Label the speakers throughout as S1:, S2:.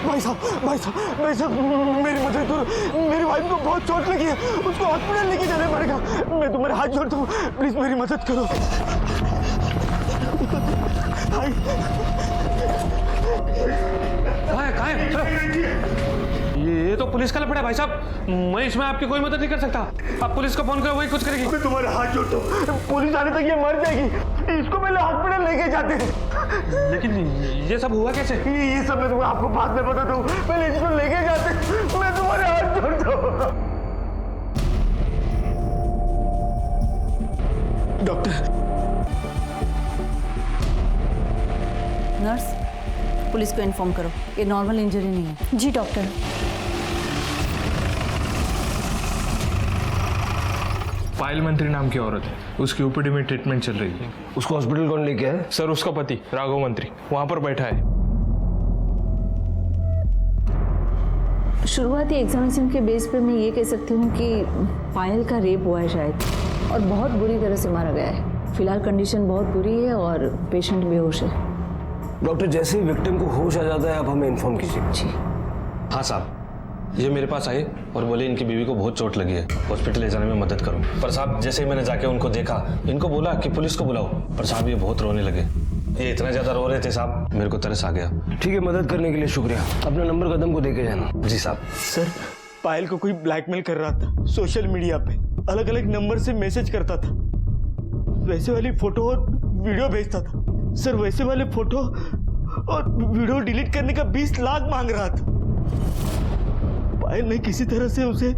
S1: भाई साहब मेरी मदद करो, मेरी वाइफ को बहुत चोट लगी है, उसको हॉस्पिटल लेके जाना पड़ेगा। मैं तुम्हारे हाथ जोड़ता हूँ, प्लीज मेरी मदद करो।
S2: कहाँ है? ये तो पुलिस का लफड़ा है भाई साहब, मैं इसमें आपकी कोई मदद नहीं कर सकता। आप पुलिस को फोन करो, वही कुछ करेगी।
S1: मैं तुम्हारे हाथ जोड़ता हूँ, पुलिस आने तक ये मर जाएगी, इसको पहले हॉस्पिटल लेके जाते हैं।
S2: लेकिन ये सब हुआ कैसे?
S1: ये सब मैं तुम्हें आपको बाद में बताता हूँ, पहले इसको लेके जाते। मैं तुम्हारे हाथ जोड़ता हूँ। डॉक्टर।
S3: नर्स, पुलिस को इन्फॉर्म करो, ये नॉर्मल इंजरी नहीं है।
S4: जी डॉक्टर।
S5: पायल मंत्री नाम की औरत है, उसकी ओपीडी में ट्रीटमेंट चल रही है।
S1: उसको हॉस्पिटल कौन लेके आया?
S5: सर उसका पति राघव मंत्री वहां पर बैठा है।
S3: शुरुआती एग्जामिनेशन के बेस पे मैं ये कह सकती हूँ कि पायल का रेप हुआ है शायद, और बहुत बुरी तरह से मारा गया है। फिलहाल कंडीशन बहुत बुरी है और पेशेंट बेहोश है।
S1: डॉक्टर, जैसे ही विक्टिम को होश आ जाता है आप हमें इन्फॉर्म कीजिए।
S3: जी
S2: हाँ साहब, ये मेरे पास आए और बोले इनकी बीवी को बहुत चोट लगी है, हॉस्पिटल ले जाने में मदद करो। पर साहब जैसे ही मैंने जाके उनको देखा, इनको बोला कि पुलिस को बुलाओ, पर साहब ये बहुत रोने लगे। ये इतना ज्यादा रो रहे थे साहब, मेरे को तरस आ गया।
S1: ठीक है, मदद करने के लिए शुक्रिया। अपना नंबर कदम को देके जाना।
S2: जी साहब।
S6: सर, पायल को कोई ब्लैकमेल कर रहा था सोशल मीडिया पे, अलग अलग नंबर से मैसेज करता था, वैसे वाली फोटो और वीडियो भेजता था। सर वैसे वाले फोटो और वीडियो डिलीट करने का 20 लाख मांग रहा था। पायल ने किसी तरह से उसे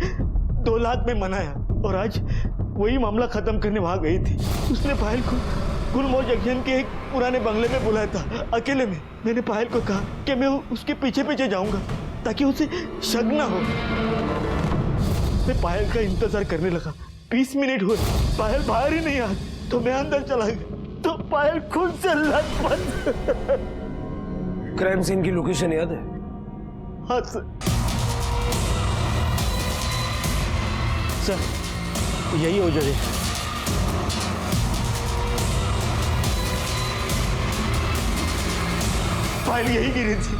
S6: 2 लाख में मनाया और आज वही मामला खत्म करने वहां गई थी। उसने पायल को गुलमोहर जंक्शन के एक पुराने बंगले में बुलाया था अकेले में। मैंने पायल को कहा कि मैं उसके पीछे पीछे जाऊंगा ताकि उसे शक ना हो। मैं पायल का इंतजार करने लगा। 20 मिनट हुए, पायल बाहर ही नहीं आई, तो मैं अंदर चला गया तो पायल खुद से लथपथ।
S1: क्राइम सीन की लोकेशन याद है?
S6: हाँ सर। सर यही हो जगह। फाइल यही गिरी थी।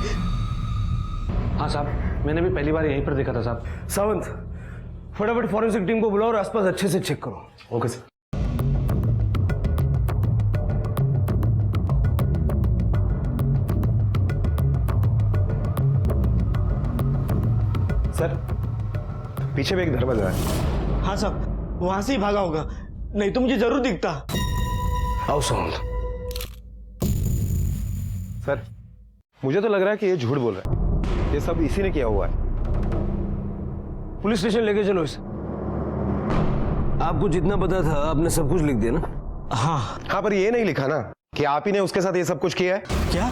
S2: हाँ साहब, मैंने भी पहली बार यहीं पर देखा था साहब।
S1: सावंत, फटाफट फॉरेंसिक टीम को बुलाओ और आसपास अच्छे से चेक करो।
S2: Okay sir.
S7: सर पीछे भी एक दरवाजा है।
S6: हाँ साहब, वहां से ही भागा होगा, नहीं तो मुझे जरूर दिखता।
S1: आओ सावंत।
S7: सर मुझे तो लग रहा है कि ये झूठ बोल रहा है, ये सब इसी ने किया हुआ है।
S1: पुलिस स्टेशन लेके चलो इसे। आपको जितना पता था आपने सब कुछ लिख दिया ना?
S7: हाँ पर ये नहीं लिखा ना कि आप ही ने उसके साथ ये सब कुछ किया है।
S6: क्या?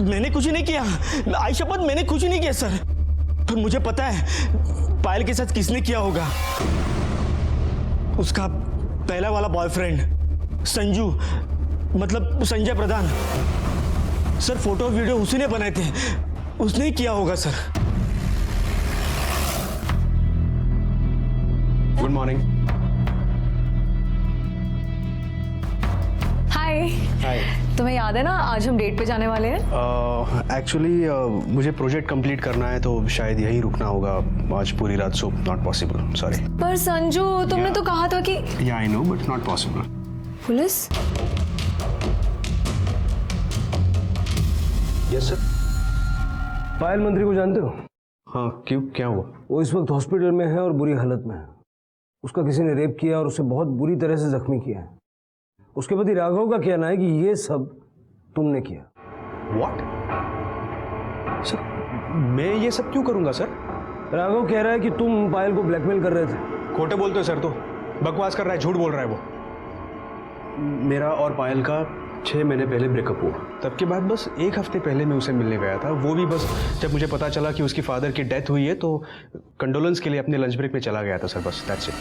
S6: मैंने कुछ नहीं किया, आई शपथ मैंने कुछ नहीं किया सर। पर मुझे पता है पायल के साथ किसने किया होगा। उसका पहला वाला बॉयफ्रेंड संजू, मतलब Sanjay Pradhan. Sir photo video उसी ने बनाए थे, उसने ही किया होगा sir.
S7: Good morning.
S4: Hi.
S7: Hi.
S4: तुम्हें याद है ना आज हम डेट पे जाने वाले हैं?
S8: एक्चुअली मुझे प्रोजेक्ट कंप्लीट करना है तो शायद यहीं रुकना होगा आज पूरी रात, सो नॉट पॉसिबल, सॉरी।
S4: पर संजू तुमने तो कहा था कि
S8: yeah I know but not possible.
S4: Police?
S8: Yes sir.
S1: Payal Mantri को जानते हो?
S8: हाँ क्यों, क्या हुआ?
S1: वो इस वक्त हॉस्पिटल में है और बुरी हालत में है। उसका किसी ने रेप किया और उसे बहुत बुरी तरह से जख्मी किया है। उसके पति राघव का कहना है कि ये सब तुमने किया।
S8: व्हाट? सर मैं ये सब क्यों करूंगा सर?
S1: राघव कह रहा है कि तुम पायल को ब्लैकमेल कर रहे थे।
S8: खोटे बोलते हो सर, तो बकवास कर रहा है, झूठ बोल रहा है वो। मेरा और पायल का 6 महीने पहले ब्रेकअप हुआ। तब के बाद बस 1 हफ्ते पहले मैं उसे मिलने गया था, वो भी बस जब मुझे पता चला कि उसकी फादर की डेथ हुई है तो कंडोलेंस के लिए अपने लंच ब्रेक में चला गया था सर, बस दैट्स इट।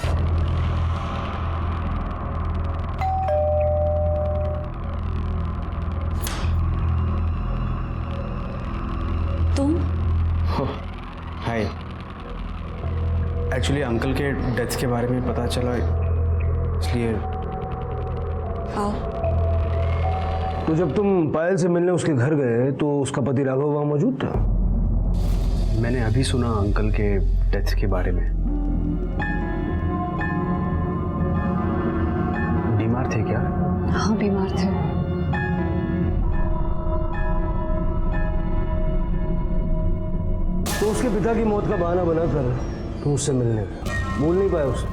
S4: तुम?
S8: हाय। एक्चुअली अंकल के डेथ के बारे में पता चला, इसलिए
S4: आओ।
S1: तो जब तुम पायल से मिलने उसके घर गए तो उसका पति राघव वहां मौजूद था?
S8: मैंने अभी सुना अंकल के डेथ के बारे में। बीमार थे क्या?
S4: हाँ, बीमार थे।
S1: तो उसके पिता की मौत का बहाना बनाकर तुम उससे मिलने गए, बोल नहीं पाए उसे?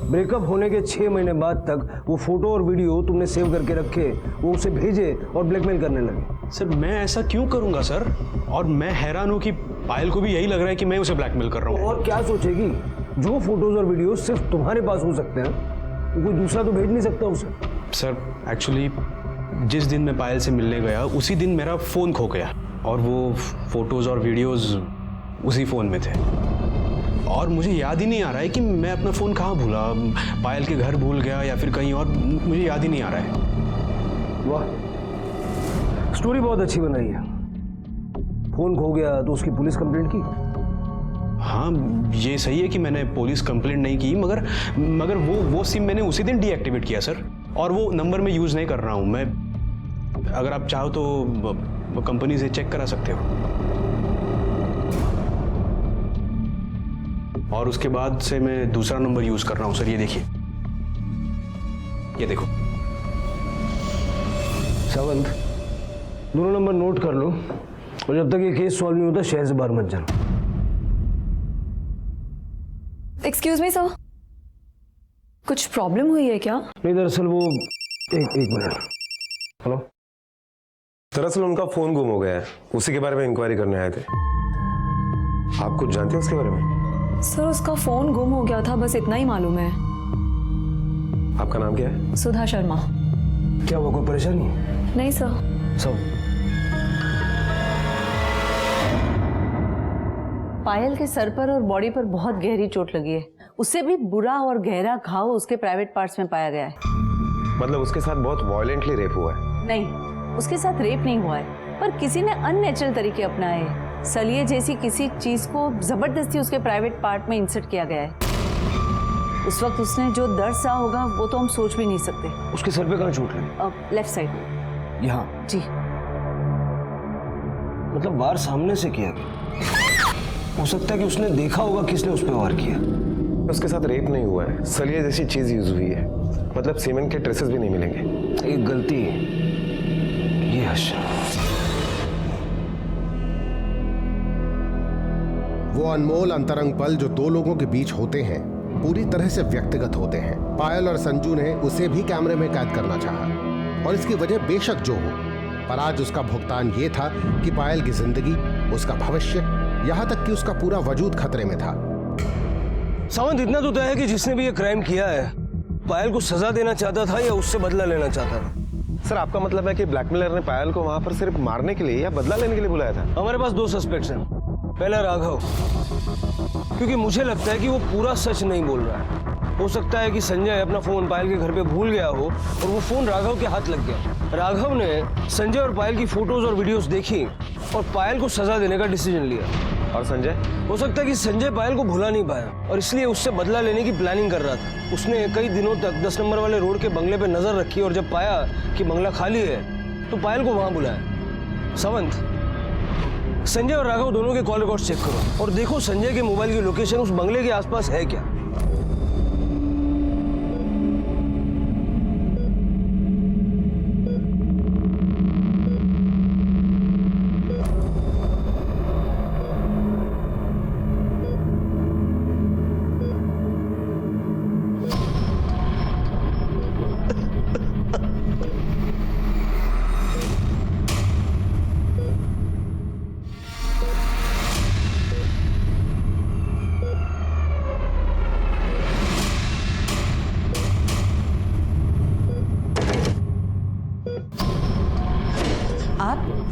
S1: ब्रेकअप होने के 6 महीने बाद तक वो फोटो और वीडियो तुमने सेव करके रखे, वो उसे भेजे और ब्लैकमेल करने लगे।
S8: सर मैं ऐसा क्यों करूंगा सर? और मैं हैरान हूं कि पायल को भी यही लग रहा है कि मैं उसे ब्लैकमेल कर रहा हूं।
S1: और क्या सोचेगी? जो फोटोज और वीडियो सिर्फ तुम्हारे पास हो सकते हैं, कोई दूसरा तो भेज नहीं सकता उसे।
S8: सर एक्चुअली जिस दिन मैं पायल से मिलने गया उसी दिन मेरा फ़ोन खो गया और वो फोटोज़ और वीडियोज़ उसी फ़ोन में थे और मुझे याद ही नहीं आ रहा है कि मैं अपना फ़ोन कहाँ भूला, पायल के घर भूल गया या फिर कहीं और, मुझे याद ही नहीं आ रहा है।
S1: वाह, स्टोरी बहुत अच्छी बनाई है। फोन खो गया तो उसकी पुलिस कंप्लेंट की?
S8: हाँ ये सही है कि मैंने पुलिस कंप्लेंट नहीं की, मगर वो सिम मैंने उसी दिन डीएक्टिवेट किया सर, और वो नंबर मैं यूज़ नहीं कर रहा हूँ। मैं अगर आप चाहो तो कंपनी से चेक करा सकते हो। और उसके बाद से मैं दूसरा नंबर यूज़ कर रहा हूँ सर, ये देखिए, ये देखो।
S1: सावंत, दोनों नंबर नोट कर लो और जब तक ये केस सॉल्व नहीं होता शहर से बाहर मत जाना।
S4: एक्सक्यूज मी सर, कुछ प्रॉब्लम हुई है क्या?
S1: नहीं, दरअसल वो एक मिनट। हेलो।
S7: दरअसल उनका फोन गुम हो गया है, उसी के बारे में इंक्वायरी करने आए थे। आप कुछ जानते हैं उसके बारे में?
S4: सर उसका फोन गुम हो गया था, बस इतना ही मालूम है।
S7: आपका नाम क्या है?
S4: सुधा शर्मा।
S1: क्या हुआ, कोई परेशानी?
S4: नहीं सर।
S1: सब
S3: पायल के सर पर और बॉडी पर बहुत गहरी चोट लगी है। उससे भी बुरा और गहरा घाव उसके प्राइवेट पार्ट्स में पाया गया है।
S7: मतलब उसके साथ बहुत वायलेंटली रेप हुआ है?
S3: नहीं, उसके साथ रेप नहीं हुआ है, पर किसी ने अननेचुरल तरीके अपनाए हैं। सलिए जैसी किसी चीज को जबरदस्ती उसके प्राइवेट पार्ट में इंसर्ट किया गया है। उस वक्त उसने जो दर्द सहा होगा वो तो हम सोच भी नहीं सकते।
S1: उसके सर पे कहाँ चोट लगी?
S3: लेफ्ट साइड में।
S1: यहाँ?
S3: जी।
S1: मतलब वार सामने से किया गया? हो सकता है कि उसने देखा होगा किसने उस पर वार किया।
S7: उसके साथ रेप नहीं हुआ है, सलिए जैसी चीज यूज हुई है, मतलब सीमेंट के ट्रेसेस भी नहीं मिलेंगे।
S1: एक गलती ये हर्ष।
S9: वो अनमोल अंतरंग पल जो दो लोगों के बीच होते हैं पूरी तरह से व्यक्तिगत होते हैं। पायल और संजू ने उसे भी कैमरे में कैद करना चाहा और इसकी वजह बेशक जो हो, पर आज उसका भुगतान ये था कि पायल की जिंदगी, उसका भविष्य, यहाँ तक कि उसका पूरा वजूद खतरे में था।
S1: सावंत, इतना तो तय है कि जिसने भी ये क्राइम किया है पायल को सजा देना चाहता था या उससे बदला लेना चाहता था।
S7: सर आपका मतलब है कि ब्लैकमेलर ने पायल को वहां पर सिर्फ मारने के लिए या बदला लेने के लिए बुलाया था?
S1: हमारे पास 2 सस्पेक्ट्स हैं। पहला राघव, क्योंकि मुझे लगता है कि वो पूरा सच नहीं बोल रहा है। हो सकता है कि संजय अपना फोन पायल के घर पे भूल गया हो और वो फोन राघव के हाथ लग गया। राघव ने संजय और पायल की फोटोज और वीडियोस देखी और पायल को सजा देने का डिसीजन लिया।
S7: और संजय?
S1: हो सकता है कि संजय पायल को भुला नहीं पाया और इसलिए उससे बदला लेने की प्लानिंग कर रहा था। उसने कई दिनों तक 10 नंबर वाले रोड के बंगले पे नजर रखी और जब पाया कि बंगला खाली है तो पायल को वहां बुलाया। सावंत, संजय और राघव दोनों के कॉल रिकॉर्ड चेक करो और देखो संजय के मोबाइल की लोकेशन उस बंगले के आसपास है क्या।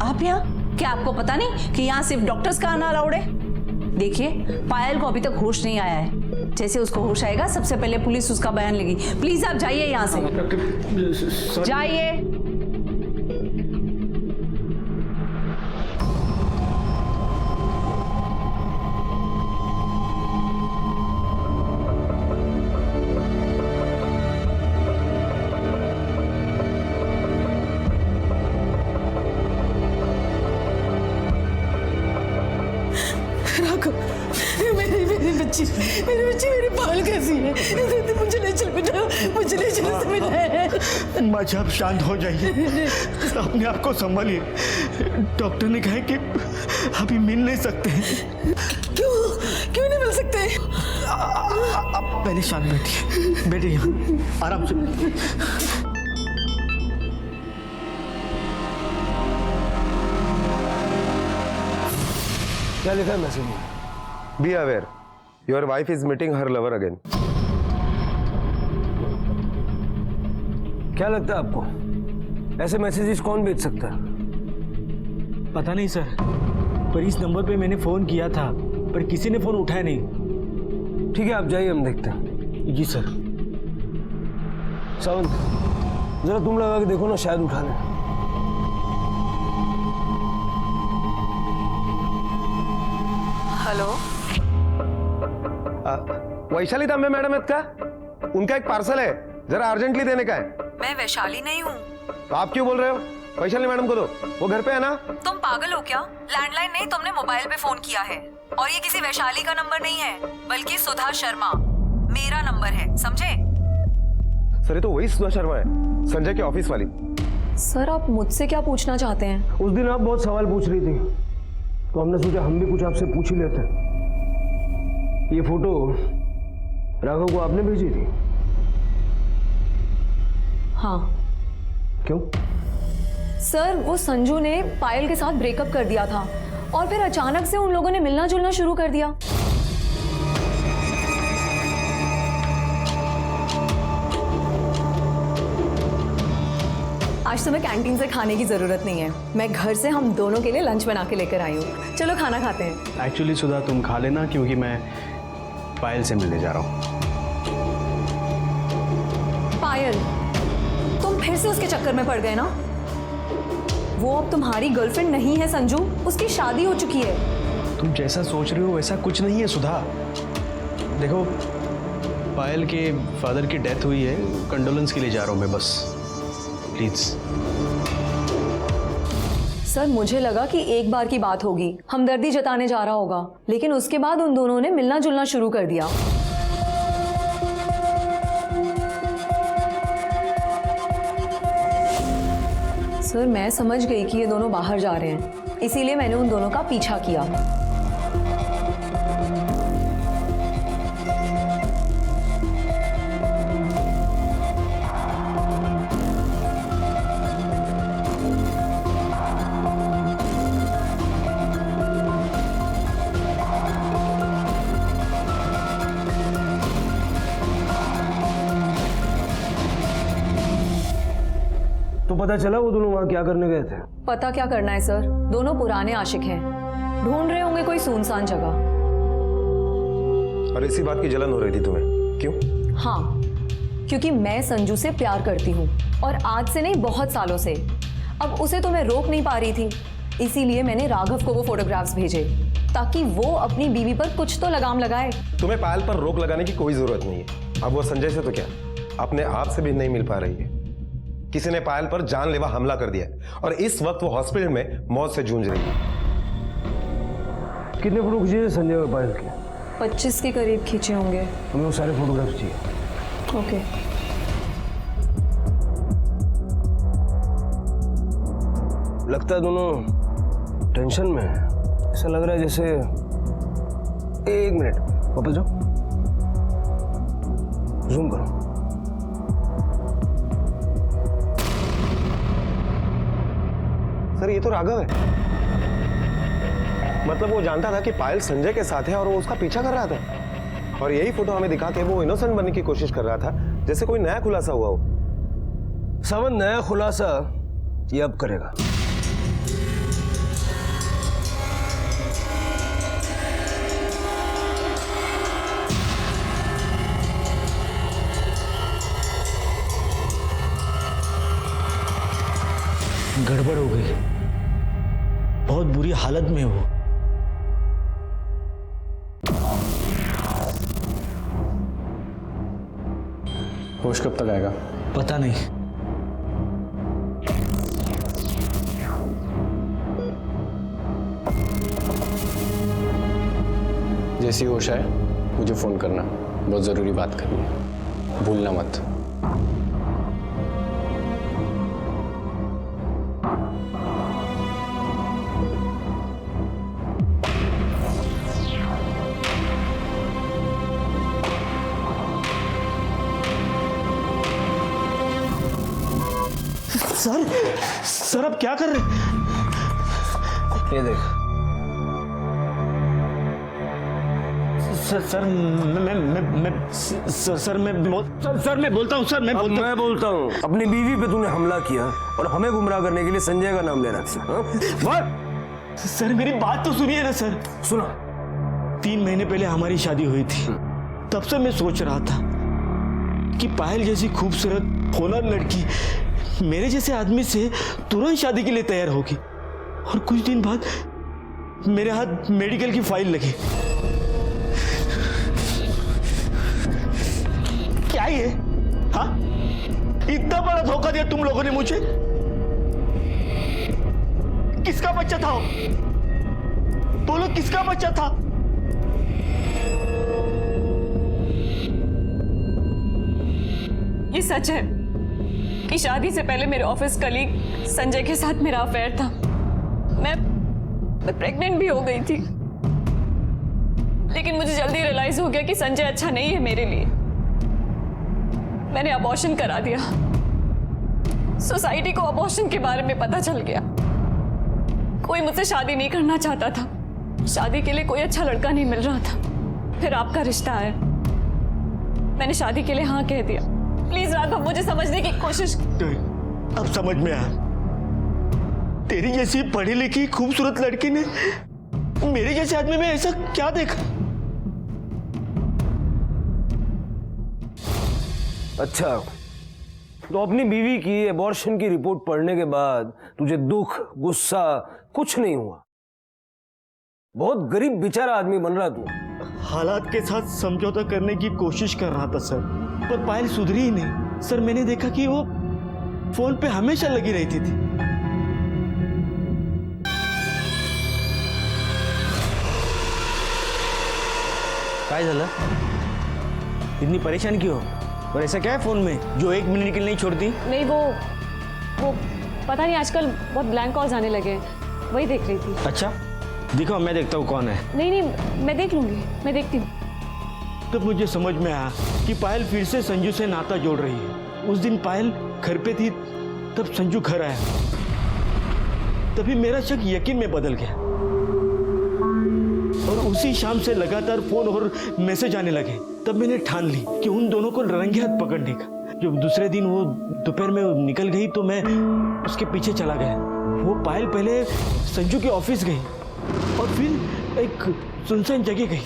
S3: आप यहाँ? क्या आपको पता नहीं कि यहाँ सिर्फ डॉक्टर्स का आना अलाउड है? देखिए, पायल को अभी तक होश नहीं आया है। जैसे उसको होश आएगा सबसे पहले पुलिस उसका बयान लेगी। प्लीज आप जाइए यहाँ से, जाइए।
S10: बच्ची मेरी पाल कैसी है? मुझे ले चल बेटा, मुझे ले चल इससे मिलना है।
S6: माँ जी आप शांत हो जाइए, अपने आप को संभालिए। डॉक्टर ने कहा है कि अभी मिल नहीं सकते।
S10: क्यों नहीं मिल सकते?
S6: आप पहले शांत बैठिए यहाँ आराम से।
S1: क्या लिखा है मैसेज में?
S7: Be aware your wife is meeting her lover again.
S1: क्या लगता है आपको ऐसे मैसेजेस कौन भेज सकता है?
S6: पता नहीं सर, पर इस नंबर पे मैंने फोन किया था पर किसी ने फोन उठाया नहीं।
S1: ठीक है आप जाइए, हम देखते हैं।
S6: जी सर।
S1: सावंत जरा तुम लगा के देखो ना, शायद उठा लें।
S3: हेलो,
S7: वैशाली तांबे मैडम आहेत का? उनका एक पार्सल है, जरा अर्जेंटली देने का है।
S3: मैं वैशाली नहीं हूँ।
S7: तो आप क्यों बोल रहे हो? वैशाली मैडम को दो, वो घर पे है ना।
S3: तुम पागल हो क्या? लैंडलाइन नहीं, तुमने मोबाइल पे फोन किया है। और ये किसी वैशाली का नंबर नहीं है, बल्कि सुधा शर्मा मेरा नंबर है, समझे?
S7: सर ये तो वही सुधा शर्मा है, संजय की ऑफिस वाली।
S4: सर आप मुझसे क्या पूछना चाहते हैं?
S1: उस दिन आप बहुत सवाल पूछ रही थी, तो हमने सोचा हम भी कुछ आपसे पूछ ही लेते हैं। ये फोटो राघव को आपने भेजी थी?
S4: हाँ।
S1: क्यों?
S4: सर वो संजू ने पायल के साथ ब्रेकअप कर दिया था और फिर अचानक से उन लोगों ने मिलना जुलना शुरू कर दिया। आज तुम्हें कैंटीन से खाने की जरूरत नहीं है, मैं घर से हम दोनों के लिए लंच बना के लेकर आई हूँ। चलो खाना खाते हैं।
S8: एक्चुअली सुधा तुम खा लेना, क्योंकि मैं पायल से मिलने जा रहा हूँ।
S4: पायल, तुम फिर से उसके चक्कर में पड़ गए ना? वो अब तुम्हारी गर्लफ्रेंड नहीं है संजू, उसकी शादी हो चुकी है।
S8: तुम जैसा सोच रहे हो वैसा कुछ नहीं है सुधा। देखो पायल के फादर की डेथ हुई है, कंडोलेंस के लिए जा रहा हूँ मैं बस, प्लीज।
S4: सर मुझे लगा कि एक बार की बात होगी, हमदर्दी जताने जा रहा होगा, लेकिन उसके बाद उन दोनों ने मिलना जुलना शुरू कर दिया। सर मैं समझ गई कि ये दोनों बाहर जा रहे हैं, इसीलिए मैंने उन दोनों का पीछा किया।
S1: तो पता चला वो दोनों वहां क्या करने गए थे?
S4: पता क्या करना है सर, दोनों पुराने आशिक हैं, ढूंढ रहे होंगे कोई सुनसान जगह।
S7: और इसी बात की जलन हो रही थी तुम्हें, क्यों?
S4: हाँ, क्योंकि मैं संजू से प्यार करती हूँ और आज से नहीं बहुत सालों से। अब उसे तो मैं रोक नहीं पा रही थी, इसीलिए मैंने राघव को वो फोटोग्राफ्स भेजे ताकि वो अपनी बीवी पर कुछ तो लगाम लगाए।
S7: तुम्हें पायल पर रोक लगाने की कोई जरूरत नहीं है। अब वो संजय से तो क्या, अपने आप से भी नहीं मिल पा रही है। किसी ने पायल पर जानलेवा हमला कर दिया है और इस वक्त वो हॉस्पिटल में मौत से जूझ रही है।
S1: कितने फोटो खींचे संजय और पायल के?
S4: 25 के करीब खींचे होंगे।
S1: हमें वो सारे फोटोग्राफ्स चाहिए।
S4: ओके।
S1: लगता है दोनों टेंशन में है। ऐसा लग रहा है जैसे, एक मिनट वापस जाओ, जूम करो।
S7: सर ये तो राघव है। मतलब वो जानता था कि पायल संजय के साथ है और वो उसका पीछा कर रहा था, और यही फोटो हमें दिखा के वो इनोसेंट बनने की कोशिश कर रहा था, जैसे कोई नया खुलासा हुआ हो।
S1: सावन नया खुलासा ये अब करेगा।
S6: गड़बड़ हो गई, बहुत बुरी हालत में हो।
S8: होश कब तक आएगा?
S6: पता नहीं।
S8: जैसी होश आए
S11: मुझे फ़ोन करना, बहुत ज़रूरी बात करनी है, भूलना मत।
S6: सर अब क्या कर रहे हैं?
S1: ये देख।
S6: सर मैं बोलता हूँ।
S1: अब मैं बोलता हूँ, अपनी बीवी पे तूने हमला किया और हमें गुमराह करने के लिए संजय का नाम ले रहा है।
S6: सर मेरी बात तो सुनिए ना सर।
S1: सुना।
S6: 3 महीने पहले हमारी शादी हुई थी, तब से मैं सोच रहा था कि पायल जैसी खूबसूरत होनहार लड़की मेरे जैसे आदमी से तुरंत शादी के लिए तैयार होगी, और कुछ दिन बाद मेरे हाथ मेडिकल की फाइल लगी। क्या ये? हाँ, इतना बड़ा धोखा दिया तुम लोगों ने मुझे। किसका बच्चा था? बोलो, किसका बच्चा था?
S12: ये सच है कि शादी से पहले मेरे ऑफिस कलीग संजय के साथ मेरा अफेयर था। मैं प्रेग्नेंट भी हो गई थी, लेकिन मुझे जल्दी रियलाइज हो गया कि संजय अच्छा नहीं है मेरे लिए। मैंने अबॉर्शन करा दिया। सोसाइटी को अबॉर्शन के बारे में पता चल गया। कोई मुझसे शादी नहीं करना चाहता था। शादी के लिए कोई अच्छा लड़का नहीं मिल रहा था। फिर आपका रिश्ता आया, मैंने शादी के लिए हाँ कह दिया। प्लीज राघव, मुझे समझने की कोशिश।
S6: अब समझ में आया। तेरी जैसी पढ़ी लिखी खूबसूरत लड़की ने मेरे जैसे आदमी में ऐसा क्या देखा?
S1: अच्छा, तो अपनी बीवी की एबॉर्शन की रिपोर्ट पढ़ने के बाद तुझे दुख, गुस्सा कुछ नहीं हुआ? बहुत गरीब बेचारा आदमी बन रहा तू।
S6: हालात के साथ समझौता करने की कोशिश कर रहा था सर, पर पायल सुधरी ही नहीं। सर मैंने देखा कि वो फोन पे हमेशा लगी रहती थी।
S1: काय झालं?
S6: इतनी परेशान क्यों? और ऐसा क्या है फोन में जो 1 मिनट के लिए नहीं छोड़ती?
S12: नहीं, वो पता नहीं, आजकल बहुत ब्लैंक कॉल्स आने लगे हैं, वही देख रही थी।
S6: अच्छा दिखाओ, मैं देखता हूँ कौन है।
S12: नहीं, मैं देख लूंगी, मैं देखती हूँ।
S6: तब मुझे समझ में आया कि पायल फिर से संजू से नाता जोड़ रही है। उस दिन पायल घर पे थी, तब संजू घर आया, तभी मेरा शक यकीन में बदल गया, और उसी शाम से लगातार फोन और मैसेज आने लगे। तब मैंने ठान ली कि उन दोनों को रंगे हाथ पकड़ने का। जब दूसरे दिन वो दोपहर में निकल गई तो मैं उसके पीछे चला गया। वो पायल पहले संजू के ऑफिस गई और फिर एक सुनसान जगह गई।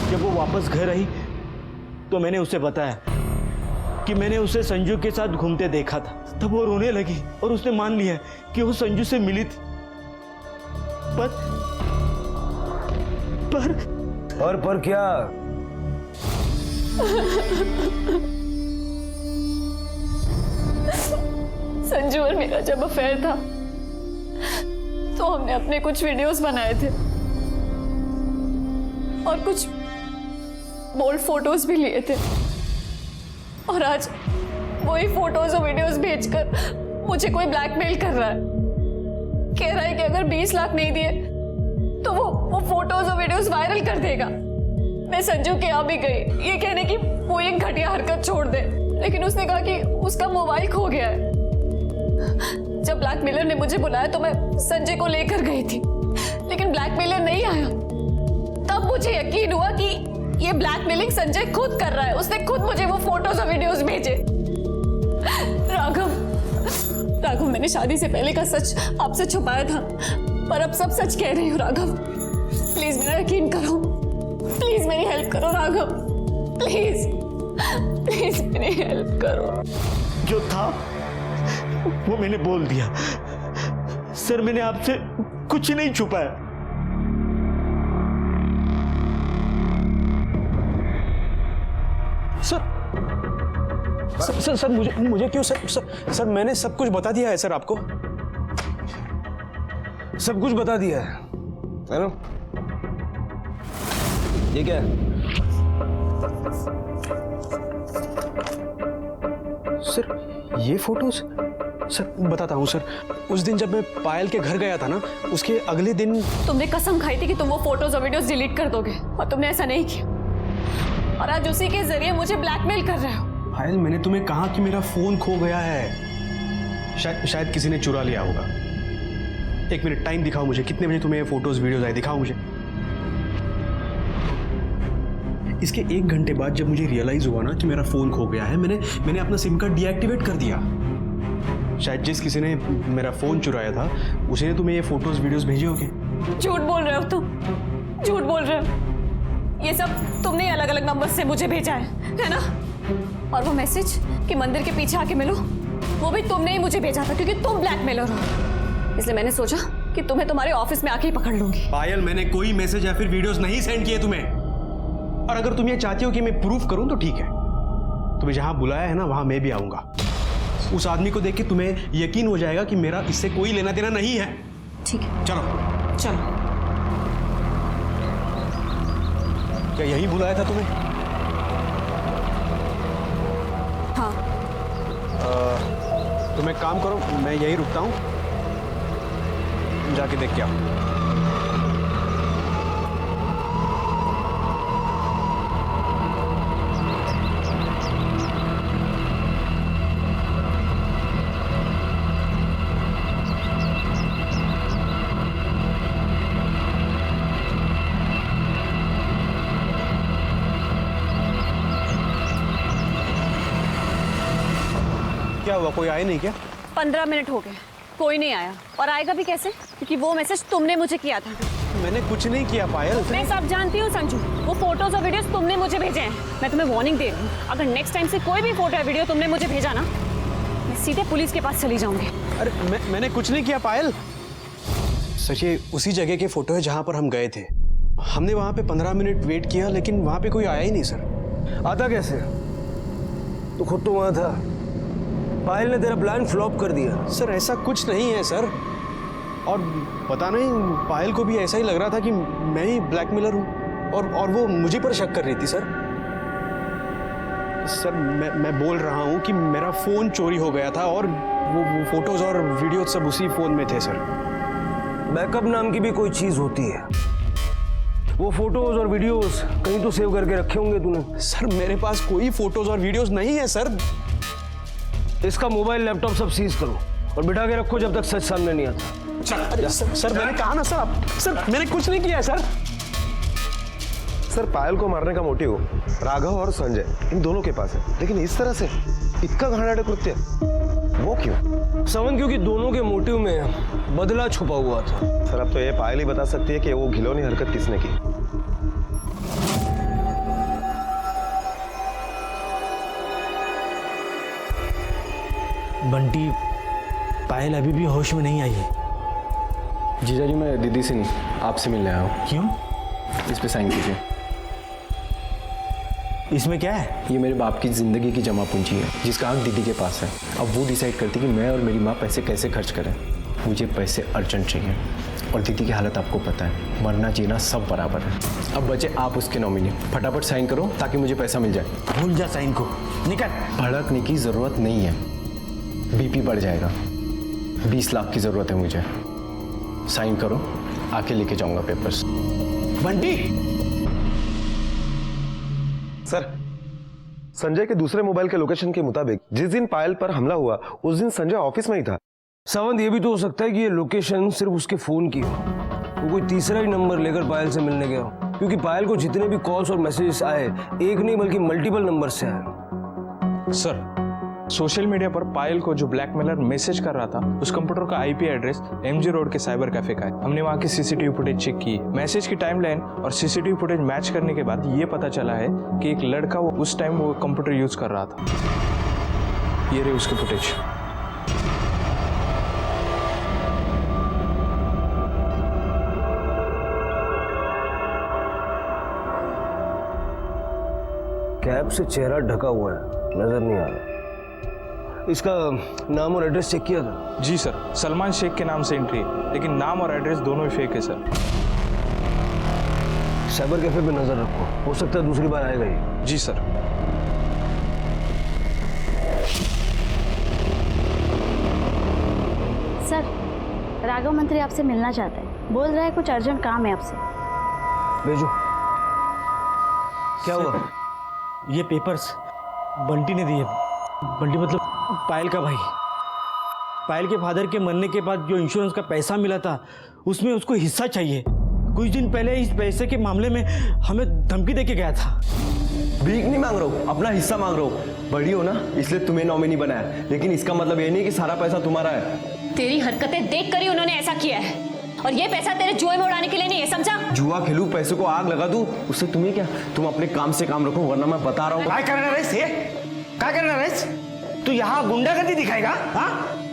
S6: जब वो वापस घर आई तो मैंने उसे बताया कि मैंने उसे संजू के साथ घूमते देखा था। तब वो रोने लगी और उसने मान लिया कि वो संजू से मिली थी।
S1: पर क्या?
S12: संजू और मेरा जब अफेयर था तो हमने अपने कुछ वीडियोस बनाए थे और कुछ बोल्ड फोटोज भी लिए थे, और आज वही फोटोज और वीडियोस भेजकर मुझे कोई ब्लैकमेल कर रहा है। कह रहा है कि अगर 20 लाख नहीं दिए तो वो फोटोज और वीडियोस वायरल कर देगा। मैं संजू के यहाँ भी गई ये कहने की वो एक घटिया हरकत छोड़ दे, लेकिन उसने कहा कि उसका मोबाइल खो गया है। जब ब्लैकमेलर ने मुझे बुलाया तो मैं संजय को लेकर गई थी, लेकिन ब्लैकमेलर नहीं आया। तब मुझे यकीन हुआ कि ये ब्लैकमेलिंग संजय खुद कर रहा है। उसने खुद मुझे वो फोटोज और वीडियोस भेजे। राघव, मैंने शादी से पहले का सच आपसे छुपाया था, पर अब सब सच कह रही हूँ। राघव प्लीज मेरा यकीन करो, प्लीज मेरी हेल्प करो राघव, प्लीज मेरी हेल्प करो।
S6: जो था वो मैंने बोल दिया सर, मैंने आपसे कुछ नहीं छुपाया।
S8: सर मुझे क्यों सर मैंने सब कुछ बता दिया है सर आपको।
S1: सब कुछ बता दिया है ना? ये क्या है?
S8: सर ये फोटोज सर बताता हूँ सर। उस दिन जब मैं पायल के घर गया था ना, उसके अगले दिन
S12: तुमने कसम खाई थी कि तुम वो फोटोज और वीडियोस डिलीट कर दोगे, और तुमने ऐसा नहीं किया, और आज उसी के जरिए मुझे ब्लैकमेल कर रहे हो।
S8: पायल, मैंने तुम्हें कहा कि मेरा फोन खो गया है। शायद किसी ने चुरा लिया होगा। एक मिनट टाइम दिखाओ मुझे, कितने बजे तुम्हें फोटोज वीडियोज आए, दिखाओ मुझे। इसके 1 घंटे बाद जब मुझे रियलाइज हुआ ना कि मेरा फोन खो गया है, मैंने अपना सिम कार्ड डीएक्टिवेट कर दिया। शायद जिस किसी ने मेरा फोन चुराया था उसी ने तुम्हें ये फोटोज वीडियोस भेजे होंगे।
S12: झूठ बोल रहे हो तुम, झूठ बोल रहे हो। ये सब तुमने अलग अलग नंबर से मुझे भेजा है ना? और वो मैसेज कि मंदिर के पीछे आके मिलो, वो भी तुमने ही मुझे भेजा था, क्योंकि तुम ब्लैकमेलर हो। इसलिए मैंने सोचा कि तुम्हें तुम्हारे ऑफिस में आके ही पकड़ लूंगी।
S8: पायल, मैंने कोई मैसेज या फिर वीडियोस नहीं सेंड किए तुम्हें। और अगर तुम ये चाहती हो कि मैं प्रूफ करूं तो ठीक है, तुम्हें जहां बुलाया है ना वहां मैं भी आऊंगा। उस आदमी को देख के तुम्हें यकीन हो जाएगा कि मेरा इससे कोई लेना देना नहीं है।
S12: ठीक है,
S8: चलो
S12: चलो।
S8: क्या यही बुलाया था तुम्हें?
S12: हाँ।
S8: तुम एक काम करो, मैं यही रुकता हूं, जाके देख के आओ। क्या हुआ, कोई आया नहीं क्या?
S12: 15 मिनट हो गए, कोई नहीं आया, और आएगा भी कैसे, क्योंकि वो मैसेज तुमने मुझे किया था।
S8: मैंने कुछ नहीं किया पायल।
S12: मैं सब जानती हूँ संजू, वो फोटोज और वीडियोस तुमने मुझे भेजे हैं। मैं तुम्हें वार्निंग दे रही हूँ, अगर नेक्स्ट टाइम से कोई भी फोटो या वीडियो तुमने मुझे भेजा ना, मैं सीधे पुलिस के पास चली जाऊंगी।
S8: अरे मैंने कुछ नहीं किया पायल। सच ये उसी जगह के फोटो है जहां पर हम गए थे। हमने वहां पे 15 मिनट वेट किया, लेकिन वहां पे कोई आया ही नहीं सर।
S1: आता कैसे? तो खुद तो वहां था। पायल ने तेरा प्लान फ्लॉप कर दिया।
S8: सर ऐसा कुछ नहीं है सर, और पता नहीं पायल को भी ऐसा ही लग रहा था कि मैं ही ब्लैकमेलर हूँ, और वो मुझे पर शक कर रही थी सर। सर मैं बोल रहा हूँ कि मेरा फ़ोन चोरी हो गया था, और वो फोटोज और वीडियो सब उसी फ़ोन में थे सर।
S1: बैकअप नाम की भी कोई चीज़ होती है। वो फोटोज और वीडियोस कहीं तो सेव करके रखे होंगे तूने।
S8: सर मेरे पास कोई फोटोज और वीडियोस नहीं है सर।
S1: इसका मोबाइल लैपटॉप सब सीज करो और बिठा के रखो जब तक सच सामने नहीं आता।
S8: अरे सर मैंने कहा ना सर मैंने कुछ नहीं किया है सर।
S7: सर पायल को मारने का मोटिव राघव और संजय इन दोनों के पास है, लेकिन इस तरह से इतना घाटाढ़ा कृत्य वो क्यों?
S1: सवन, क्योंकि दोनों के मोटिव में बदला छुपा हुआ था।
S7: सर अब तो ये पायल ही बता सकती है कि वो घिनौनी हरकत किसने की।
S6: बंटी, पायल अभी भी होश में नहीं आई है।
S11: जीजा जी मैं दीदी से नहीं आपसे मिलने आया हूँ।
S6: क्यों?
S11: इस पे साइन कीजिए।
S6: इसमें क्या है?
S11: ये मेरे बाप की ज़िंदगी की जमा पूंजी है जिसका हक दीदी के पास है। अब वो डिसाइड करती कि मैं और मेरी माँ पैसे कैसे खर्च करें। मुझे पैसे अर्जेंट चाहिए, और दीदी की हालत आपको पता है, मरना जीना सब बराबर है। अब बचे आप उसके नॉमिनी, फटाफट साइन करो ताकि मुझे पैसा मिल जाए।
S6: भूल जा साइन को, निकल।
S11: भड़कने की ज़रूरत नहीं है, बीपी बढ़ जाएगा। 20 लाख की ज़रूरत है मुझे। साइन करो, आके लेके जाऊंगा पेपर्स।
S6: बंटी!
S7: सर संजय के दूसरे मोबाइल के लोकेशन के मुताबिक जिस दिन पायल पर हमला हुआ उस दिन संजय ऑफिस में ही था।
S1: सावंत, ये भी तो हो सकता है कि ये लोकेशन सिर्फ उसके फोन की हो, वो कोई तीसरा ही नंबर लेकर पायल से मिलने गया हो, क्योंकि पायल को जितने भी कॉल्स और मैसेजेस आए एक नहीं बल्कि मल्टीपल नंबर से आए।
S5: सर सोशल मीडिया पर पायल को जो ब्लैकमेलर मैसेज कर रहा था उस कंप्यूटर का आईपी एड्रेस एमजी रोड के साइबर कैफे का है। हमने वहां की सीसीटीवी फुटेज चेक की। मैसेज की टाइमलाइन और सीसीटीवी फुटेज मैच करने के बाद ये पता चला है कि एक लड़का वो उस टाइम वो कंप्यूटर यूज कर रहा था। ये रही उसकी फुटेज।
S1: कैप से चेहरा ढका हुआ है, नजर नहीं आ रहा। इसका नाम और एड्रेस चेक किया था?
S5: जी सर, सलमान शेख के नाम से एंट्री है, लेकिन नाम और एड्रेस दोनों ही फेक है सर।
S1: साइबर कैफे पे नजर रखो, हो सकता है दूसरी बार आएगा ही।
S5: जी सर।
S13: सर, राघव मंत्री आपसे मिलना चाहता है, बोल रहा है कुछ अर्जेंट काम है आपसे।
S1: भेजो। क्या हुआ?
S6: ये पेपर्स बंटी ने दिए। बंटी मतलब पायल का भाई। पायल के फादर के मरने के बाद जो इंश्योरेंस का पैसा मिला था उसमें उसको हिस्सा चाहिए। कुछ दिन पहले इस पैसे के मामले में हमें धमकी देके गया था।
S11: भीख नहीं मांग रहा हूँ, अपना हिस्सा मांग रहा हूँ। बड़ी हो ना, इसलिए तुम्हें नॉमिनी बनाया, लेकिन इसका मतलब ये नहीं कि सारा पैसा तुम्हारा है।
S12: तेरी हरकतें देखकर ही उन्होंने ऐसा किया है, और ये पैसा तेरे जुए में उड़ाने के लिए नहीं है, समझा?
S11: जुआ खेलूं, पैसों को आग लगा दूं, उससे तुम्हें क्या? तुम अपने काम से काम रखो, वरना मैं बता रहा हूँ।
S6: क्या करना रेस? क्या करना रेस? तू यहाँ गुंडागर्दी दिखाएगा? हाँ?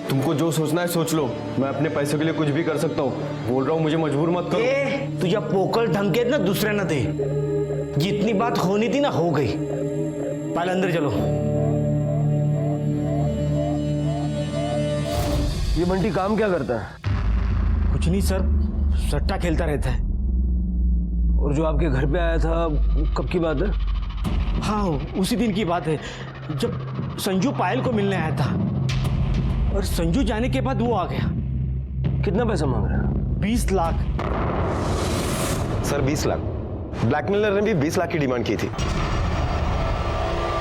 S11: तुमको जो सोचना है सोच लो, मैं अपने पैसों के लिए कुछ भी कर सकता हूँ। बोल रहा हूँ, मुझे मजबूर मत करो।
S6: तुझे पोकल धमकी ना दूसरे न दे। जितनी बात होनी थी ना हो गई। पहले अंदर चलो।
S1: ये बंटी काम क्या करता है?
S6: कुछ नहीं सर, सट्टा खेलता रहता है।
S1: और जो आपके घर पे आया था, कब की बात है?
S6: हाँ, उसी दिन की बात है जब संजू पायल को मिलने आया था, और संजू जाने के बाद वो आ गया।
S1: कितना पैसा मांग रहा है?
S6: 20 लाख।
S7: सर 20 लाख? ब्लैकमेलर ने भी 20 लाख की डिमांड की थी।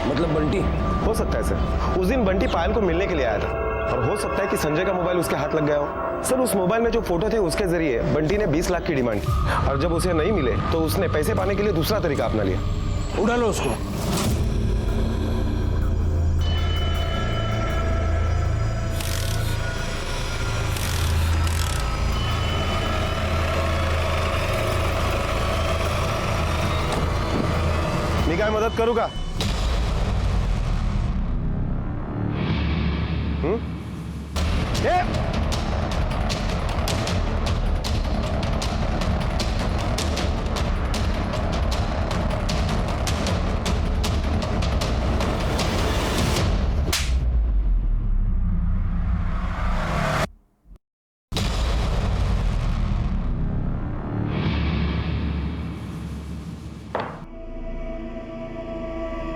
S1: मतलब बंटी?
S7: हो सकता है सर, उस दिन बंटी पायल को मिलने के लिए आया था, और हो सकता है कि संजय का मोबाइल उसके हाथ लग गया हो। सर उस मोबाइल में जो फोटो थे उसके जरिए बंटी ने 20 लाख की डिमांड की, और जब उसे नहीं मिले तो उसने पैसे पाने के लिए दूसरा तरीका अपना लिया।
S1: उड़ा लो उसको।
S7: निकाय मदद करूंगा।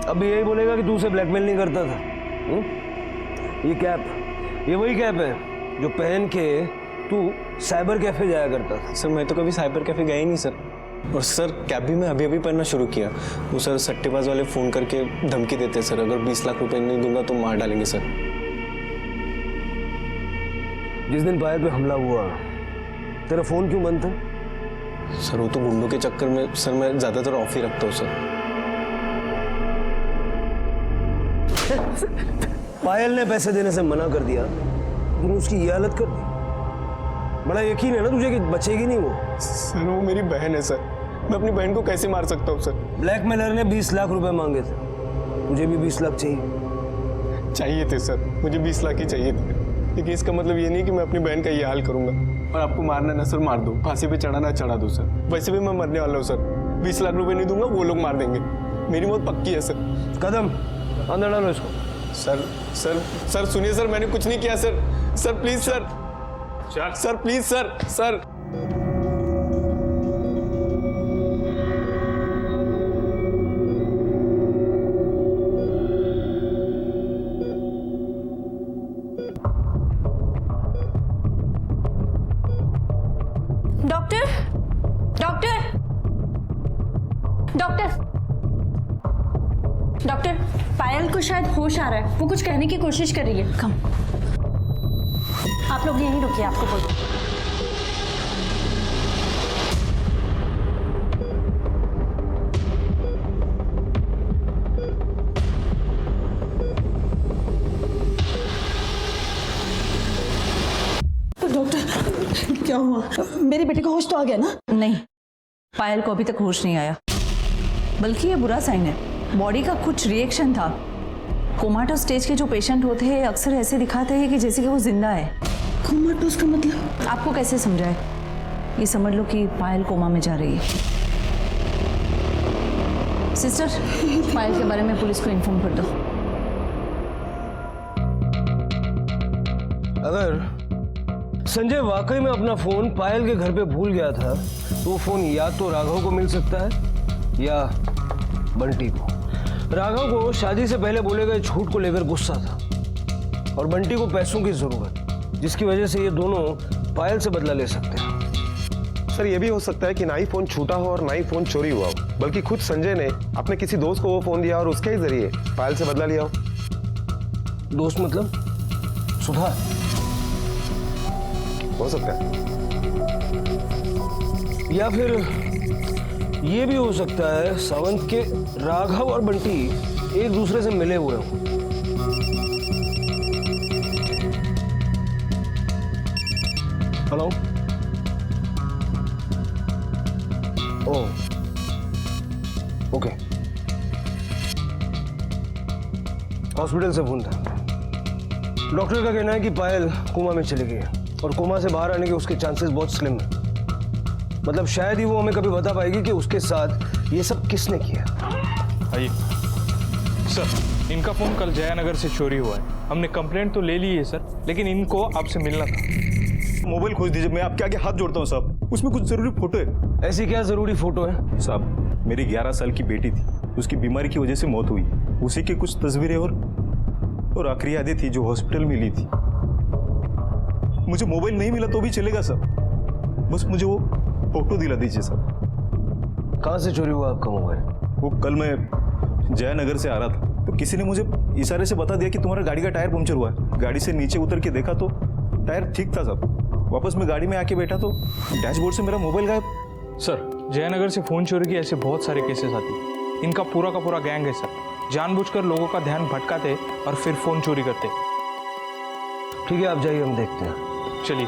S1: अब यही बोलेगा कि तू उसे ब्लैकमेल नहीं करता था? ये कैप, ये वही कैप है जो पहन के तू साइबर कैफे जाया करता था।
S11: सर मैं तो कभी साइबर कैफे गया ही नहीं सर। और सर कैब भी मैं अभी अभी पहनना शुरू किया। वो सर सट्टेबाज वाले फ़ोन करके धमकी देते हैं सर, अगर 20 लाख रुपए नहीं दूंगा तो मार डालेंगे सर।
S1: जिस दिन पायल पे हमला हुआ, तेरा फ़ोन क्यों बंद था?
S11: सर वो तो गुंडों के चक्कर में सर मैं ज़्यादातर ऑफ ही रखता हूँ सर।
S1: पायल ने पैसे देने से मना कर दिया, तूने उसकी ये हालत कर दी। बड़ा यकीन है ना तुझे कि बचेगी नहीं वो?
S11: सर वो मेरी बहन है सर, मैं अपनी बहन को कैसे मार सकता हूँ सर?
S1: ब्लैकमेलर ने 20 लाख रुपए मांगे थे, तुझे भी 20 लाख
S11: चाहिए थे सर, मुझे 20 लाख ही चाहिए थे, लेकिन इसका मतलब ये नहीं कि मैं अपनी बहन का ये हाल करूंगा। और आपको मारना ना सर मार दो, फांसी पे चढ़ाना चढ़ा दो सर, वैसे भी मैं मरने वाला हूँ सर। 20 लाख रुपए नहीं दूंगा वो लोग मार देंगे, मेरी मौत पक्की है सर।
S1: कदम अंदर डालो इसको।
S11: सर सर सर सुनिए सर, मैंने कुछ नहीं किया sir. Sir please sir, sir please sir. Sir
S12: doctor, doctor, doctor, doctor, Payal को शायद होश आ रहा है, वो कुछ कहने की कोशिश कर रही है। कम, आप लोग यहीं रुकिए, आपको बोल।
S10: डॉक्टर क्या हुआ? मेरे बेटे को होश तो आ गया ना?
S3: नहीं, पायल को अभी तक होश नहीं आया, बल्कि ये बुरा साइन है। बॉडी का कुछ रिएक्शन था। कोमाटो स्टेज के जो पेशेंट होते हैं अक्सर ऐसे दिखाते हैं कि जैसे कि वो जिंदा है।
S10: कोमाटोस का मतलब?
S3: आपको कैसे समझाए? ये समझ लो कि पायल कोमा में जा रही है। सिस्टर, पायल के बारे में पुलिस को इन्फॉर्म कर दो।
S1: अगर संजय वाकई में अपना फोन पायल के घर पे भूल गया था तो वो फोन या तो राघव को मिल सकता है या बंटी को। राघव को शादी से पहले बोले गए झूठ को लेकर गुस्सा था और बंटी को पैसों की जरूरत, जिसकी वजह से ये दोनों पायल से बदला ले सकते हैं।
S7: सर ये भी हो सकता है कि ना ही फोन छूटा हो और ना ही फोन चोरी हुआ हो, बल्कि खुद संजय ने अपने किसी दोस्त को वो फोन दिया और उसके ही जरिए पायल से बदला लिया हो।
S1: दोस्त मतलब सुधा?
S7: हो सकता है।
S1: या फिर ये भी हो सकता है सावंत के राघव और बंटी एक दूसरे से मिले हुए हों। हेलो। Oh okay. हॉस्पिटल से फोन था। डॉक्टर का कहना है कि पायल कोमा में चली गई है और कोमा से बाहर आने के उसके चांसेस बहुत स्लिम है। मतलब शायद ही वो हमें कभी बता पाएगी कि उसके साथ ये सब किसने किया।
S5: आइए सर, इनका फोन कल जयानगर से चोरी हुआ है। हमने कंप्लेंट तो ले ली है सर, लेकिन इनको आपसे मिलना था।
S6: मोबाइल खोज दीजिए, मैं आपके आगे हाथ जोड़ता हूँ साहब। उसमें कुछ जरूरी फोटो है।
S1: ऐसी क्या जरूरी फोटो है
S6: साहब? मेरी 11 साल की बेटी थी, उसकी बीमारी की वजह से मौत हुई। उसी की कुछ तस्वीरें और आखिरी यादें थी जो हॉस्पिटल में ली थी। मुझे मोबाइल नहीं मिला तो भी चलेगा साहब, बस मुझे वो फोटो दिला दीजिए साहब।
S1: कहाँ से चोरी हुआ आपका मोबाइल?
S6: वो कल मैं जयनगर से आ रहा था तो किसी ने मुझे इशारे से बता दिया कि तुम्हारा गाड़ी का टायर पंक्चर हुआ है। गाड़ी से नीचे उतर के देखा तो टायर ठीक था साहब। वापस मैं गाड़ी में आके बैठा तो डैशबोर्ड से मेरा मोबाइल गायब।
S5: सर, जयनगर से फोन चोरी के ऐसे बहुत सारे केसेस आते हैं। इनका पूरा का पूरा गैंग है सर। जानबूझकर लोगों का ध्यान भटकाते और फिर फोन चोरी करते।
S1: ठीक है, आप जाइए, हम देखते हैं।
S5: चलिए।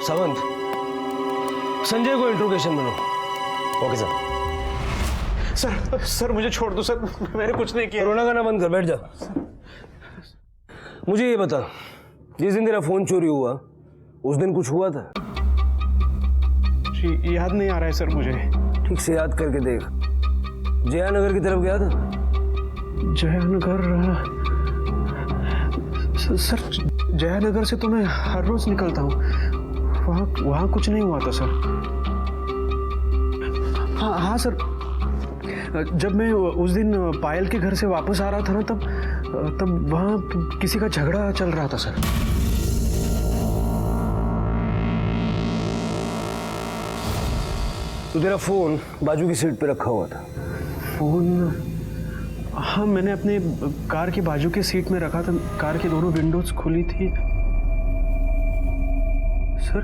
S1: सावंत, संजय को इंट्रोगेशन मिलो।
S7: Okay sir.
S6: सर मुझे छोड़ दो सर, मैंने कुछ नहीं किया।
S1: रोना गाना बंद कर, बैठ जा। मुझे ये बता, जिस दिन तेरा फोन चोरी हुआ उस दिन कुछ हुआ था?
S8: जी याद नहीं आ रहा है सर मुझे।
S1: ठीक से याद करके देख। जयानगर की तरफ गया था?
S8: जयानगर सर, जयानगर से तो मैं हर रोज निकलता हूँ। वहाँ कुछ नहीं हुआ था सर। हाँ सर, जब मैं उस दिन पायल के घर से वापस आ रहा था ना, तब वहाँ किसी का झगड़ा चल रहा था सर।
S1: तो तेरा फोन बाजू की सीट पे रखा हुआ था?
S8: फोन, हाँ, मैंने अपने कार के बाजू के सीट में रखा था। कार की दोनों विंडोज खुली थी सर।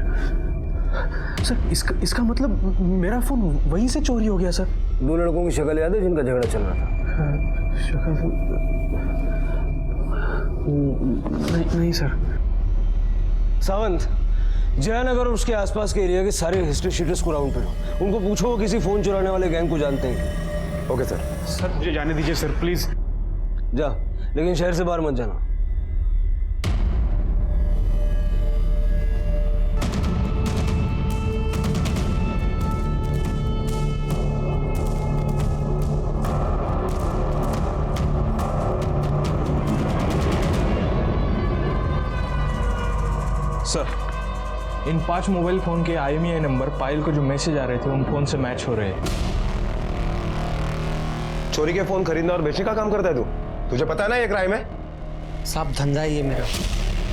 S8: इसका मतलब मेरा फोन वहीं से चोरी हो गया सर।
S1: दो लड़कों की शक्ल याद है जिनका झगड़ा चल रहा था?
S8: शक्ल नहीं सर।
S1: सावंत, जयानगर और उसके आसपास के एरिया के सारे हिस्ट्री शीटर्स को राउंड करो। उनको पूछो वो किसी फोन चुराने वाले गैंग को जानते हैं।
S7: Okay sir.
S8: सर मुझे जाने दीजिए सर, प्लीज।
S1: जा, लेकिन शहर से बाहर मत जाना।
S5: सर, इन 5 मोबाइल फोन के IMEI नंबर पायल को जो मैसेज आ रहे थे उन फोन से मैच हो रहे हैं।
S7: चोरी के फोन खरीदना और बेचने का काम करता है तू? तुझे पता है ना ये क्राइम है?
S14: साहब धंधा है ये मेरा।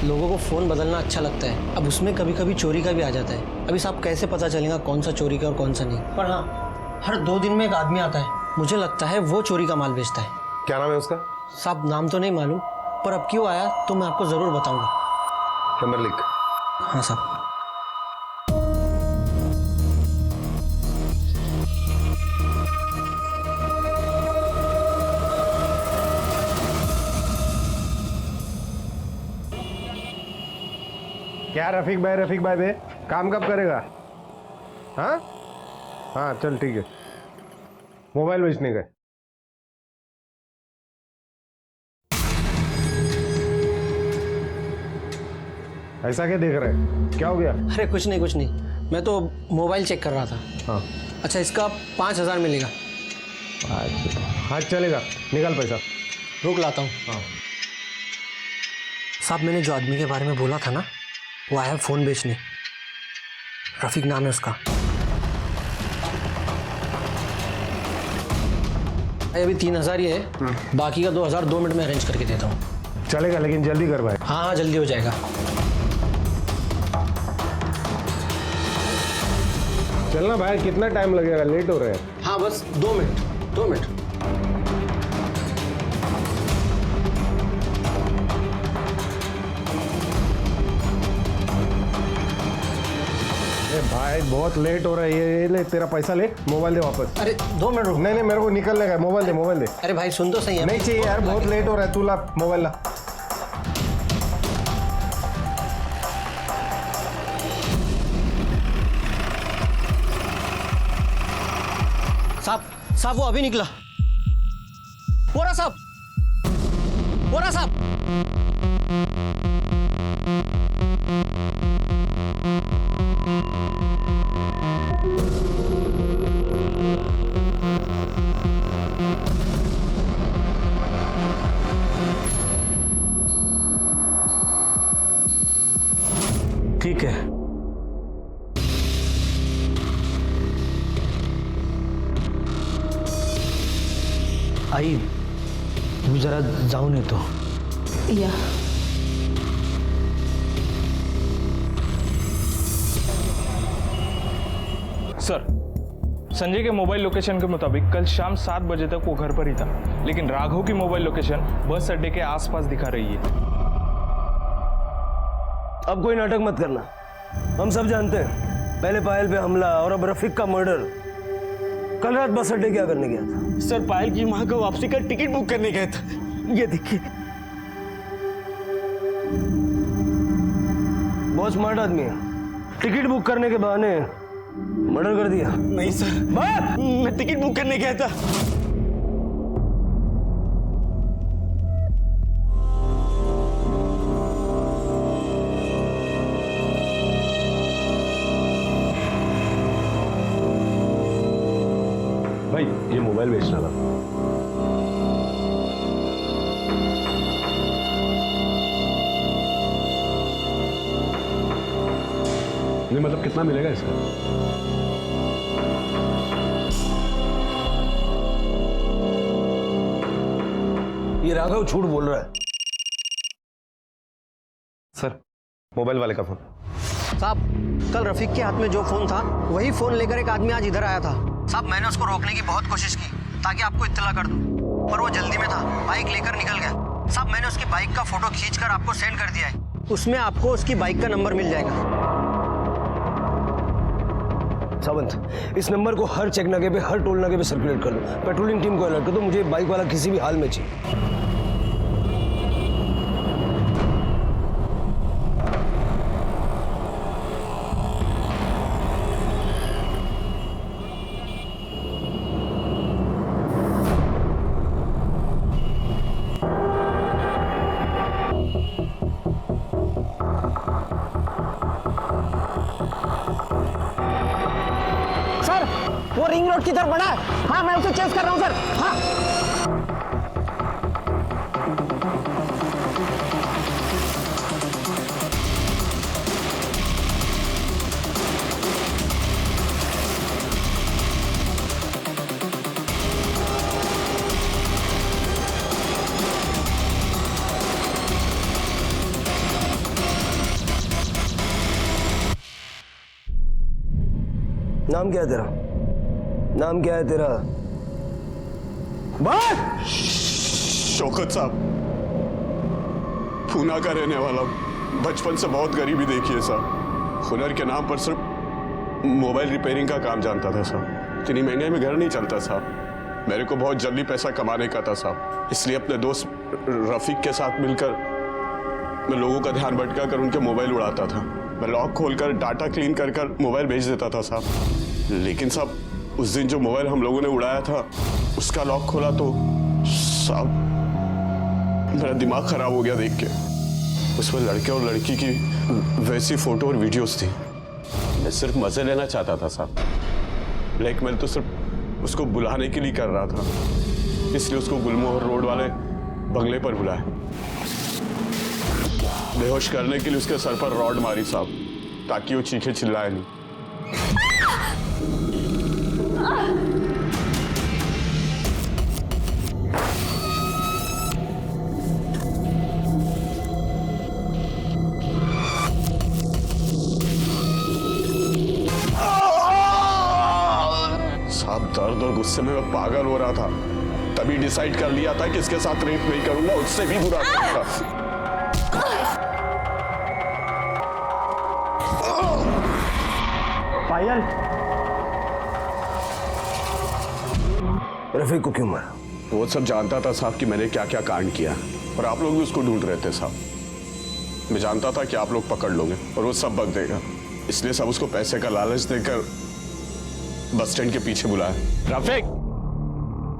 S14: लोगों को फ़ोन बदलना अच्छा लगता है, अब उसमें कभी कभी चोरी का भी आ जाता है। अभी साहब कैसे पता चलेगा कौन सा चोरी का और कौन सा नहीं? पर हाँ, हर 2 दिन में एक आदमी आता है, मुझे लगता है वो चोरी का माल बेचता है।
S7: क्या नाम है उसका?
S14: साहब नाम तो नहीं मालूम, पर अब क्यों आया तो मैं आपको ज़रूर बताऊँगा।
S7: नंबर लिख।
S14: हाँ साहब।
S9: क्या रफीक भाई बे, काम कब करेगा? हाँ चल ठीक है। मोबाइल बेचने का? ऐसा क्या देख रहे हैं? क्या हो गया?
S14: अरे कुछ नहीं, मैं तो मोबाइल चेक कर रहा था।
S9: हाँ
S14: अच्छा, इसका 5000 मिलेगा।
S9: हाँ चलेगा, निकाल पैसा।
S14: रोक लाता हूँ। साहब मैंने जो आदमी के बारे में बोला था ना, वो आया फ़ोन बेचने। रफीक नाम है उसका। भाई अभी 3000 ही है, बाकी का 2000 2 मिनट में अरेंज करके देता हूँ।
S8: चलेगा, लेकिन जल्दी कर भाई।
S14: हाँ हाँ जल्दी हो जाएगा।
S9: चलना भाई, कितना टाइम लगेगा, लेट हो रहे हैं।
S14: हाँ बस 2 मिनट 2 मिनट।
S9: भाई बहुत लेट हो रहा है, ये ले तेरा पैसा, ले मोबाइल दे वापस।
S14: अरे 2 मिनट रुक।
S9: नहीं मेरे को निकलने का, मोबाइल दे मोबाइल दे।
S14: अरे भाई सुन तो सही है।
S9: नहीं चाहिए यार, बहुत लेट हो रहा है, तू ला मोबाइल ला।
S14: साहब वो अभी निकला। बोरा साहब, बोरा साहब।
S1: ठीक है, आई मी जरा जाऊन येतो।
S10: या
S5: सर, संजय के मोबाइल लोकेशन के मुताबिक कल शाम 7 बजे तक वो घर पर ही था, लेकिन राघव की मोबाइल लोकेशन बस अड्डे के आसपास दिखा रही है।
S1: अब कोई नाटक मत करना, हम सब जानते हैं पहले पायल पे हमला और अब रफीक का मर्डर। कल रात बस अड्डे क्या करने गया था?
S6: सर पायल की माँ का वापसी का टिकट बुक करने गया था। ये देखिए,
S1: बहुत स्मार्ट आदमी है, टिकट बुक करने के बहाने मर्डर कर दिया।
S6: नहीं सर, मैं टिकट बुक करने गया था।
S8: भाई ये मोबाइल बेचना था। नहीं मतलब कितना मिलेगा इसका?
S1: ये राघव झूठ बोल रहा है।
S7: सर मोबाइल वाले का फोन।
S14: साहब कल रफीक के हाथ में जो फोन था वही फोन लेकर एक आदमी आज इधर आया था। साहब मैंने उसको रोकने की बहुत कोशिश की ताकि आपको इत्तला कर दूं, पर वो जल्दी में था, बाइक लेकर निकल गया। साहब मैंने उसकी बाइक का फोटो खींचकर आपको सेंड कर दिया है, उसमें आपको उसकी बाइक का नंबर मिल जाएगा।
S1: सावंत, इस नंबर को हर चेक नाके पे, हर टोल नाके पे सर्कुलेट कर दो। पेट्रोलिंग टीम को अलर्ट कर दो, मुझे बाइक वाला किसी भी हाल में चाहिए।
S14: वो रिंग रोड की तरफ बढ़ा है। हाँ मैं उसे चेस कर रहा हूँ सर। हाँ
S1: नाम क्या है तेरा? नाम क्या है तेरा? बात।
S15: शौकत साहब, पूना का रहने वाला, बचपन से बहुत गरीबी देखी है साहब। हुनर के नाम पर सिर्फ मोबाइल रिपेयरिंग का काम जानता था साहब। इतनी महंगाई में घर नहीं चलता साहब। मेरे को बहुत जल्दी पैसा कमाने का था साहब, इसलिए अपने दोस्त रफीक के साथ मिलकर मैं लोगों का ध्यान भटका कर उनके मोबाइल उड़ाता था। मैं लॉक खोलकर डाटा क्लीन कर कर मोबाइल बेच देता था साहब। लेकिन साहब उस दिन जो मोबाइल हम लोगों ने उड़ाया था उसका लॉक खोला तो साहब मेरा दिमाग खराब हो गया देख के। उसमें लड़के और लड़की की वैसी फोटो और वीडियोस थी। मैं सिर्फ मजे लेना चाहता था साहब। ब्लैकमेल तो सिर्फ उसको बुलाने के लिए कर रहा था, इसलिए उसको गुलमोहर रोड वाले बंगले पर बुलाया, बेहोश करने के लिए उसके सर पर रॉड मारी साहब, ताकि वो चीखे चिल्लाए नहीं। साहब दर्द और गुस्से में मैं पागल हो रहा था, तभी डिसाइड कर लिया था कि इसके साथ रेप नहीं करूंगा, उससे भी बुरा करूंगा।
S6: पायल,
S1: रफीक को क्यों मारा?
S15: वो सब जानता था साहब कि मैंने क्या क्या कांड किया, और आप लोग भी उसको ढूंढ रहे थे साहब। मैं जानता था कि आप लोग पकड़ लोगे और वो सब बक देगा, इसलिए सब उसको पैसे का लालच देकर बस स्टैंड के पीछे बुलाया।
S7: रफीक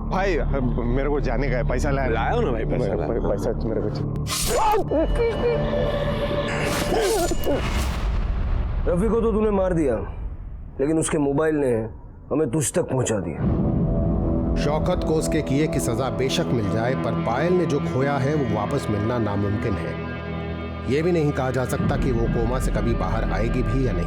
S7: भाई, मेरे को जाने का है, पैसा लाया हो ना भाई? पैसा मेरे को।
S1: रफीक को तो तूने मार दिया, लेकिन उसके मोबाइल ने हमें तुझ तक पहुंचा दिया।
S9: शौकत को उसके किए की सजा बेशक मिल जाए, पर पायल ने जो खोया है वो वापस मिलना नामुमकिन है। ये भी नहीं कहा जा सकता कि वो कोमा से कभी बाहर आएगी भी या नहीं।